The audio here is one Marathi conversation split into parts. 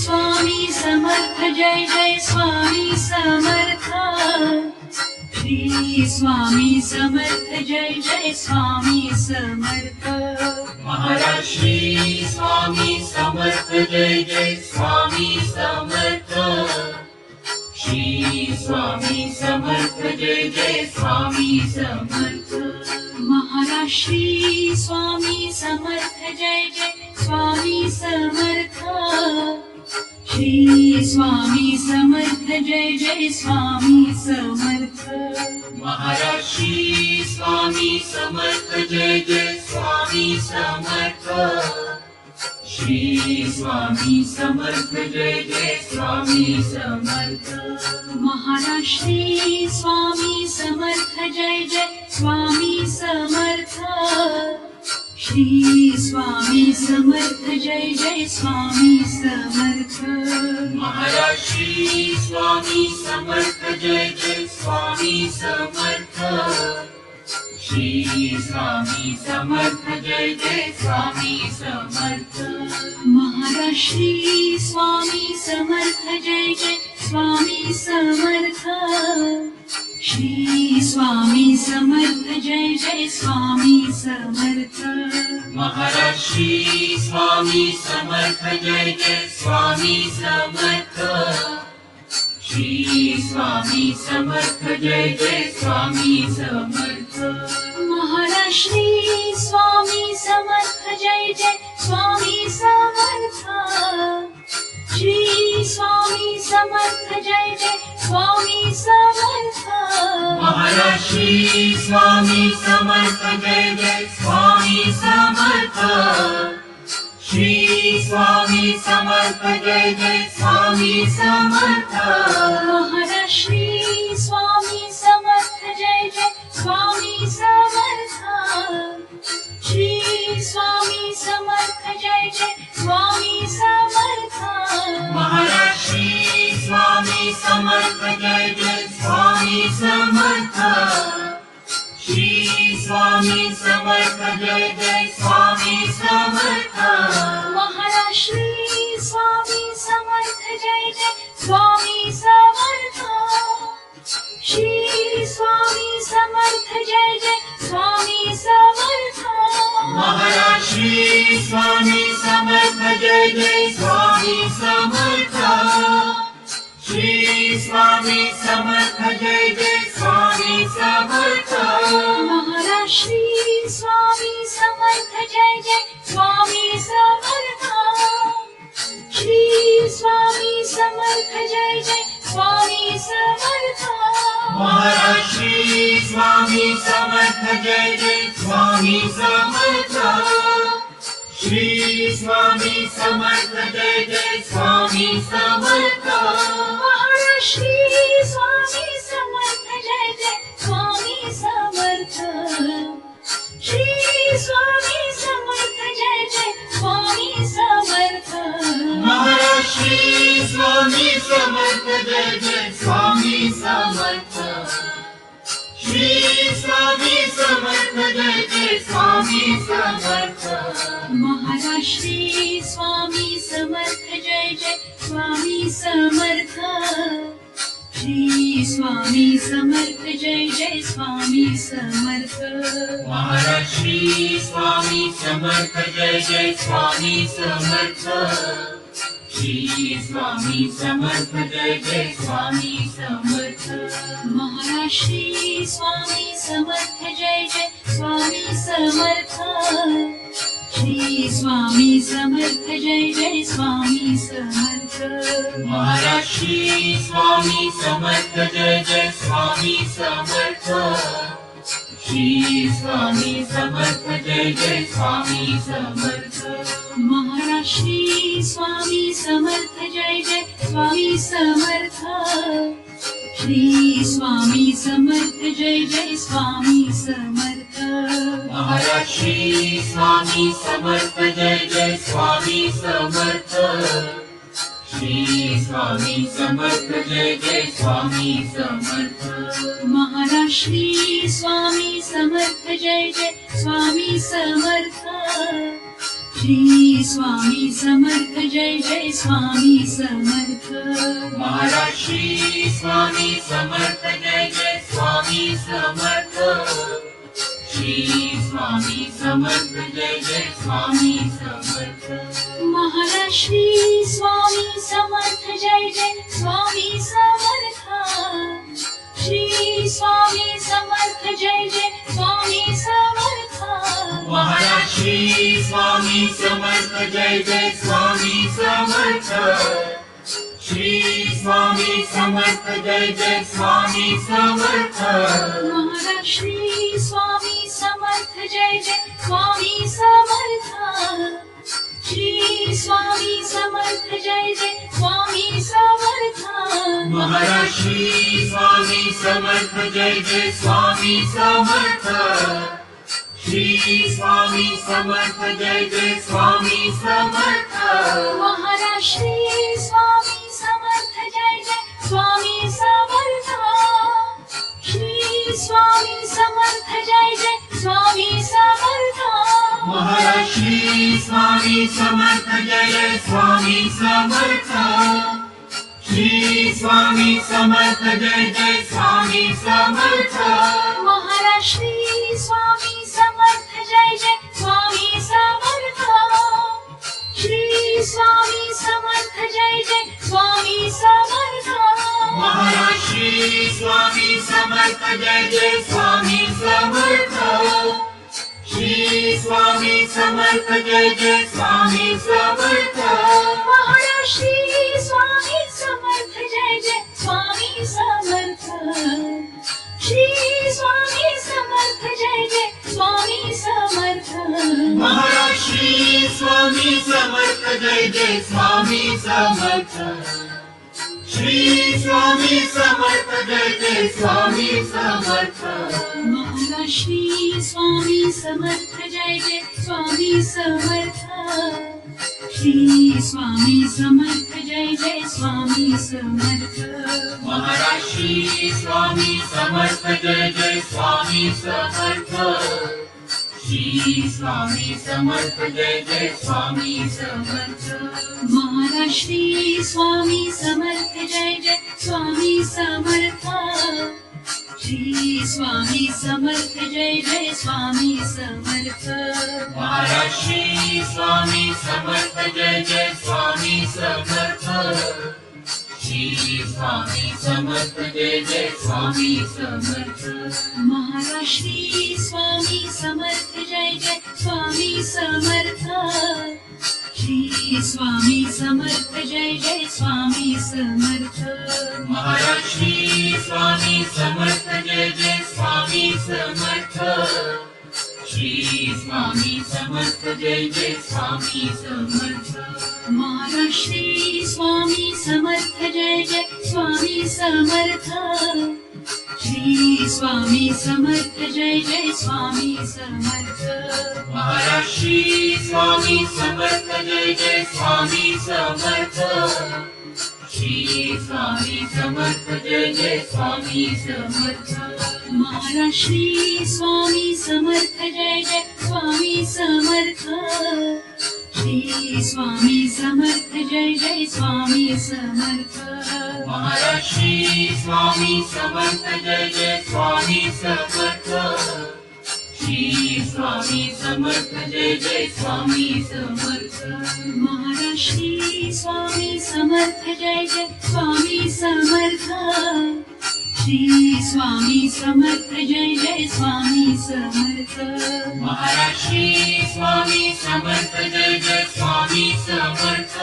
स्वामी समर्थ जय जय स्वामी समर्थ श्री स्वामी समर्थ जय जय स्वामी समर्थ महाराज श्री स्वामी समर्थ जय जय स्वामी समर्थ श्री स्वामी समर्थ जय जय स्वामी समर्थ महाराज श्री स्वामी समर्थ जय जय स्वामी समर्थ श्री स्वामी समर्थ जय जय स्वामी समर्थ महाराज श्री स्वामी समर्थ जय जय स्वामी समर्थ श्री स्वामी समर्थ जय जय स्वामी समर्थ महाराज श्री स्वामी समर्थ जय जय स्वामी समर्थ श्री स्वामी समर्थ जय जय स्वामी समर्थ महाराज श्री स्वामी समर्थ जय जय स्वामी समर्थ श्री स्वामी समर्थ जय जय स्वामी समर्थ महाराज श्री स्वामी समर्थ जय जय स्वामी समर्थ श्री स्वामी समर्थ जय जय स्वामी समर्थ महाराज श्री स्वामी समर्थ जय जय स्वामी समर्थ श्री स्वामी समर्थ जय जय स्वामी समर्थ महाराज श्री स्वामी समर्थ जय जय स्वामी समर्थ श्री स्वामी समर्थ जय जय स्वामी समर्थ महाराज श्री स्वामी समर्थ जय जय स्वामी समर्थ श्री स्वामी समर्थ जय जय स्वामी समर्थ महाराज श्री स्वामी समर्थ जय जय स्वामी समर्थ श्री स्वामी समर्थ जय जय स्वामी समर्थ महाराज श्री स्वामी समर्थ जय जय स्वामी समर्थ श्री स्वामी समर्थ जय जय स्वामी समर्थ महाराज श्री स्वामी समर्थ जय जय स्वामी समर्थ श्री स्वामी समर्थ जय जय स्वामी समर्थ महाराज श्री स्वामी समर्थ जय जय स्वामी समर्थ श्री स्वामी समर्थ जय जय स्वामी समर्थ महाराज श्री स्वामी समर्थ जय जय स्वामी समर्थ श्री स्वामी समर्थ जय जय स्वामी समर्थ महाराज श्री स्वामी समर्थ जय जय स्वामी समर्थ श्री स्वामी समर्थ जय जय स्वामी समर्थ महाराज श्री स्वामी समर्थ जय जय स्वामी समर्थ श्री स्वामी समर्थ जय जय स्वामी समर्थ महाराज श्री स्वामी समर्थ जय जय स्वामी समर्थ श्री स्वामी समर्थ जय जय स्वामी समर्थ महाराज श्री स्वामी समर्थ जय जय स्वामी समर्थ श्री स्वामी समर्थ जय जय स्वामी समर्थ महाराज श्री स्वामी समर्थ जय जय स्वामी समर्थ श्री स्वामी समर्थ जय जय स्वामी समर्थ महाराज श्री स्वामी समर्थ जय जय स्वामी समर्थ श्री स्वामी समर्थ जय जय स्वामी समर्थ महाराज श्री स्वामी समर्थ जय जय स्वामी समर्थ श्री स्वामी समर्थ जय जय स्वामी समर्थ महाराज श्री स्वामी समर्थ जय जय स्वामी समर्थ श्री स्वामी समर्थ जय जय स्वामी समर्थ महाराज श्री स्वामी समर्थ जय जय स्वामी समर्थ श्री स्वामी समर्थ जय जय स्वामी समर्थ महाराज श्री स्वामी समर्थ जय जय स्वामी समर्थ श्री स्वामी समर्थ जय जय स्वामी समर्थ महाराज श्री स्वामी समर्थ जय जय स्वामी समर्थ श्री स्वामी समर्थ जय जय स्वामी समर्थ महाराज श्री स्वामी समर्थ जय जय स्वामी समर्थ श्री स्वामी समर्थ जय जय स्वामी समर्थ महाराज श्री स्वामी समर्थ जय जय स्वामी समर्थ श्री स्वामी समर्थ जय जय स्वामी समर्थ महाराज श्री स्वामी समर्थ जय जय स्वामी समर्थ श्री स्वामी समर्थ जय जय स्वामी समर्थ महाराज श्री स्वामी समर्थ जय जय स्वामी समर्थ श्री स्वामी समर्थ जय जय स्वामी समर्थ महाराज श्री स्वामी समर्थ जय जय स्वामी समर्थ श्री स्वामी समर्थ जय जय स्वामी समर्थ महाराज श्री स्वामी समर्थ जय जय स्वामी समर्थ श्री स्वामी समर्थ जय जय स्वामी समर्थ महाराज श्री स्वामी समर्थ जय जय स्वामी समर्थ श्री स्वामी समर्थ जय जय स्वामी समर्थ महाराज श्री स्वामी समर्थ जय जय स्वामी समर्थ श्री स्वामी समर्थ जय जय स्वामी समर्थ महाराज श्री स्वामी समर्थ जय जय स्वामी समर्थ श्री स्वामी समर्थ जय जय स्वामी समर्थ महाराज श्री स्वामी समर्थ जय जय स्वामी समर्थ श्री स्वामी समर्थ जय जय स्वामी समर्थ महाराज श्री स्वामी समर्थ जय जय स्वामी समर्थ श्री स्वामी समर्थ जय जय स्वामी समर्थ महाराज श्री स्वामी समर्थ जय जय स्वामी समर्थ श्री स्वामी समर्थ जय जय स्वामी समर्थ महाराज श्री स्वामी समर्थ जय जय स्वामी समर्थ श्री स्वामी समर्थ जय जय स्वामी समर्थ महाराज श्री स्वामी समर्थ जय जय स्वामी समर्थ श्री स्वामी समर्थ जय जय स्वामी समर्थ महाराज श्री स्वामी समर्थ जय जय स्वामी समर्थ श्री स्वामी समर्थ जय जय स्वामी समर्थ महाराज श्री स्वामी समर्थ जय जय स्वामी समर्थ श्री स्वामी समर्थ जय जय स्वामी समर्थ महाराज श्री स्वामी समर्थ जय जय स्वामी समर्थ श्री स्वामी समर्थ जय जय स्वामी समर्थ महाराज श्री स्वामी समर्थ जय जय स्वामी समर्थ श्री स्वामी समर्थ जय जय स्वामी समर्थ महाराज श्री स्वामी समर्थ जय जय स्वामी समर्थ श्री स्वामी समर्थ जय जय स्वामी समर्थ महाराज श्री स्वामी समर्थ जय जय स्वामी समर्थ श्री स्वामी समर्थ जय जय स्वामी समर्थ महाराज श्री स्वामी समर्थ जय जय स्वामी समर्थ श्री स्वामी समर्थ जय जय स्वामी समर्थ महाराज श्री स्वामी समर्थ जय जय स्वामी समर्थ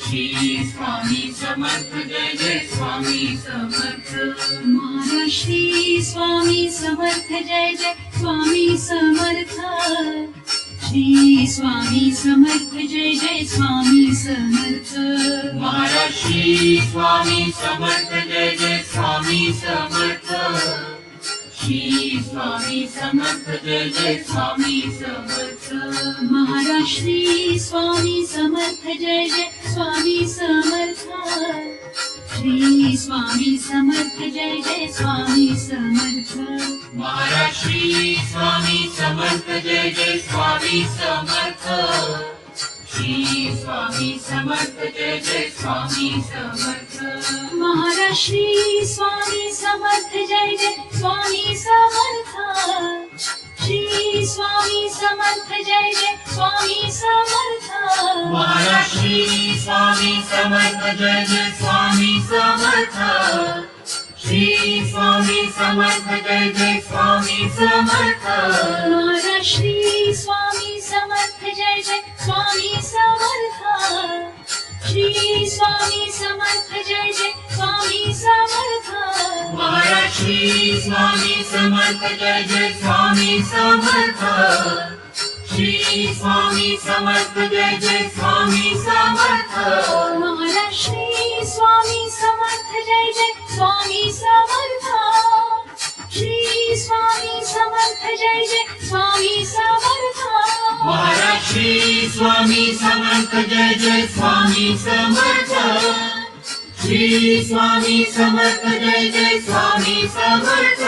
श्री स्वामी समर्थ जय जय स्वामी समर्थ महाराज श्री स्वामी समर्थ जय जय स्वामी समर्थ श्री स्वामी समर्थ जय जय स्वामी समर्थ महाराज श्री स्वामी समर्थ जय जय स्वामी समर्थ श्री स्वामी समर्थ जय जय स्वामी समर्थ महाराज श्री स्वामी समर्थ जय जय स्वामी समर्थ श्री स्वामी समर्थ जय जय स्वामी समर्थ महाराज श्री स्वामी समर्थ जय जय स्वामी समर्थ श्री स्वामी समर्थ जय जय स्वामी समर्थ महाराज श्री स्वामी समर्थ जय जय स्वामी समर्थ श्री स्वामी समर्थ जय जय स्वामी समर्थ महाराज श्री स्वामी समर्थ जय जय स्वामी समर्थ श्री स्वामी समर्थ जय जय स्वामी समर्थ महाराज श्री स्वामी समर्थ जय जय स्वामी समर्थ श्री स्वामी समर्थ जय जय स्वामी समर्थ महाराज श्री स्वामी समर्थ जय जय स्वामी समर्थ श्री स्वामी समर्थ जय जय स्वामी समर्थ महाराज श्री स्वामी समर्थ जय जय स्वामी समर्थ श्री स्वामी समर्थ जय जय स्वामी समर्थ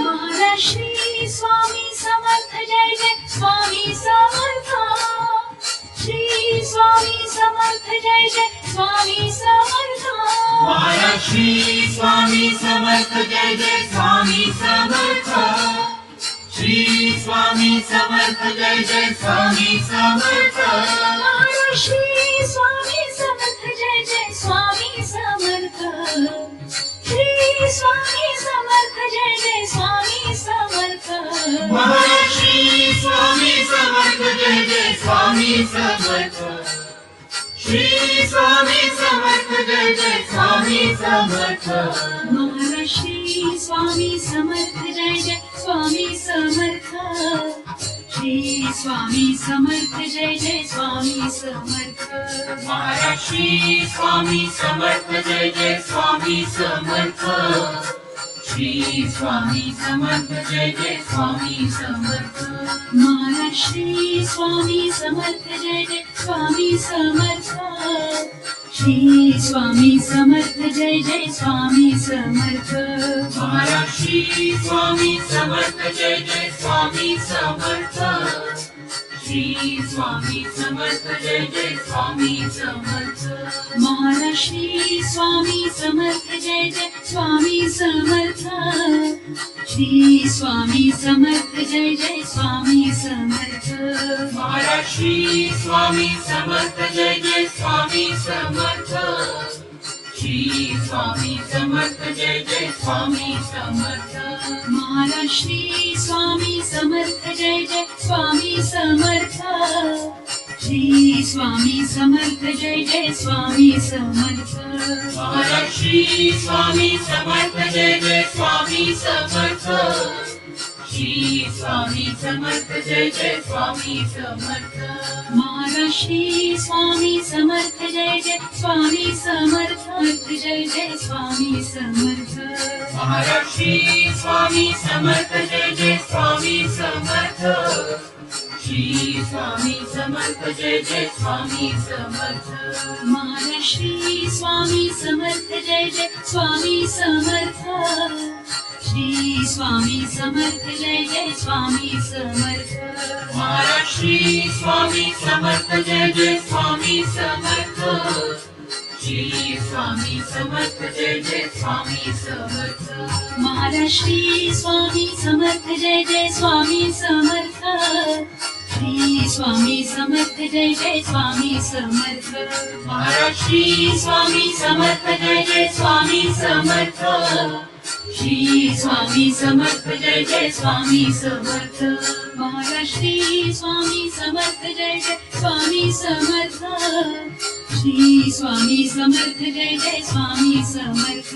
महाराज श्री स्वामी समर्थ जय जय स्वामी समर्थ श्री स्वामी समर्थ जय जय स्वामी समर्थ महाराज श्री स्वामी समर्थ जय जय स्वामी समर्थ श्री स्वामी समर्थ जय जय स्वामी समर्थ महाराज श्री स्वामी समर्थ जय जय स्वामी समर्थ श्री स्वामी समर्थ जय जय स्वामी समर्थ महाराज श्री स्वामी समर्थ जय जय स्वामी समर्थ श्री स्वामी समर्थ जय जय स्वामी समर्थ महाराज श्री स्वामी समर्थ जय जय स्वामी समर्थ श्री स्वामी समर्थ जय जय स्वामी समर्थ महाराज श्री स्वामी समर्थ जय जय स्वामी समर्थ श्री स्वामी समर्थ जय जय स्वामी समर्थ महाराज श्री स्वामी समर्थ जय जय स्वामी समर्थ श्री स्वामी समर्थ जय जय स्वामी समर्थ महाराज श्री स्वामी समर्थ जय जय स्वामी समर्थ श्री स्वामी समर्थ जय जय स्वामी समर्थ महाराज श्री स्वामी समर्थ जय जय स्वामी समर्थ श्री स्वामी समर्थ जय जय स्वामी समर्थ महाराज श्री स्वामी समर्थ जय जय स्वामी समर्थ श्री स्वामी समर्थ जय जय स्वामी समर्थ महाराज श्री स्वामी समर्थ जय जय स्वामी समर्थ श्री स्वामी समर्थ जय जय स्वामी समर्थ महाराज श्री स्वामी समर्थ जय जय स्वामी समर्थ श्री स्वामी समर्थ जय जय स्वामी समर्थ महाराज श्री स्वामी समर्थ जय जय स्वामी समर्थ श्री स्वामी समर्थ जय जय स्वामी समर्थ महाराज श्री स्वामी समर्थ जय जय स्वामी समर्थ जय जय स्वामी समर्थ महाराज श्री स्वामी समर्थ जय जय स्वामी समर्थ श्री स्वामी समर्थ जय जय स्वामी समर्थ महाराज श्री स्वामी समर्थ जय जय स्वामी समर्थ श्री स्वामी समर्थ जय जय स्वामी समर्थ महाराज श्री स्वामी समर्थ जय जय स्वामी समर्थ श्री स्वामी समर्थ जय जय स्वामी समर्थ महाराज श्री स्वामी समर्थ जय जय स्वामी समर्थ श्री स्वामी समर्थ जय जय स्वामी समर्थ महाराज श्री स्वामी समर्थ जय जय स्वामी समर्थ श्री स्वामी समर्थ जय जय स्वामी समर्थ महाराज श्री स्वामी समर्थ जय जय स्वामी समर्थ श्री स्वामी समर्थ जय जय स्वामी समर्थ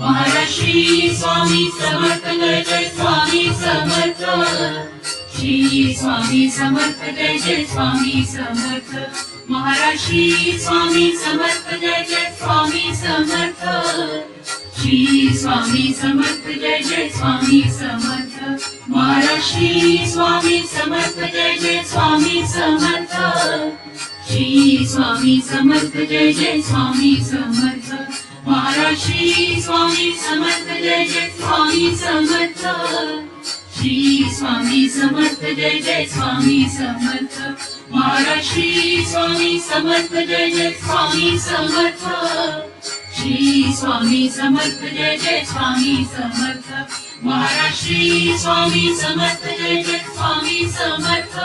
महाराज श्री स्वामी समर्थ जय जय स्वामी समर्थ श्री स्वामी समर्थ जय जय स्वामी समर्थ महाराज श्री स्वामी समर्थ जय जय स्वामी समर्थ श्री स्वामी समर्थ जय जय स्वामी समर्थ महाराज श्री स्वामी समर्थ जय जय स्वामी समर्थ श्री स्वामी समर्थ जय जय स्वामी समर्थ महाराज श्री स्वामी समर्थ जय जय स्वामी समर्थ श्री स्वामी समर्थ जय जय स्वामी समर्थ महाराज श्री स्वामी समर्थ जय जय स्वामी समर्थ श्री स्वामी समर्थ जय जय स्वामी समर्थ महाराज श्री स्वामी समर्थ जय जय स्वामी समर्थ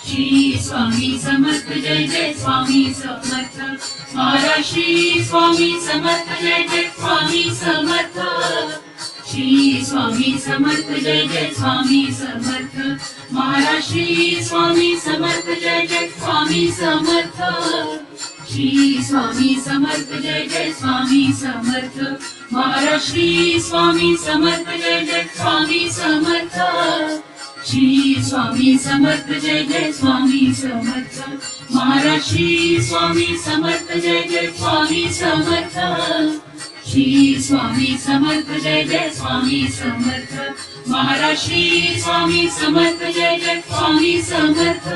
श्री स्वामी समर्थ जय जय स्वामी समर्थ महाराज श्री स्वामी समर्थ जय जय स्वामी समर्थ श्री स्वामी समर्थ जय जय स्वामी समर्थ महाराज श्री स्वामी समर्थ जय जय स्वामी समर्थ श्री स्वामी समर्थ जय जय स्वामी समर्थ महाराज श्री स्वामी समर्थ जय जय स्वामी समर्थ श्री स्वामी समर्थ जय जय स्वामी समर्थ महाराज श्री स्वामी समर्थ जय जय स्वामी समर्थ श्री स्वामी समर्थ जय जय स्वामी समर्थ महाराज श्री स्वामी समर्थ जय जय स्वामी समर्थ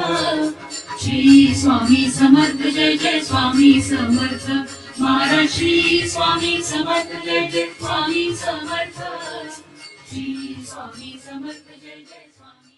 श्री स्वामी समर्थ जय जय स्वामी समर्थ महाराज श्री स्वामी समर्थ जय जय स्वामी समर्थ श्री स्वामी समर्थ जय जय स्वामी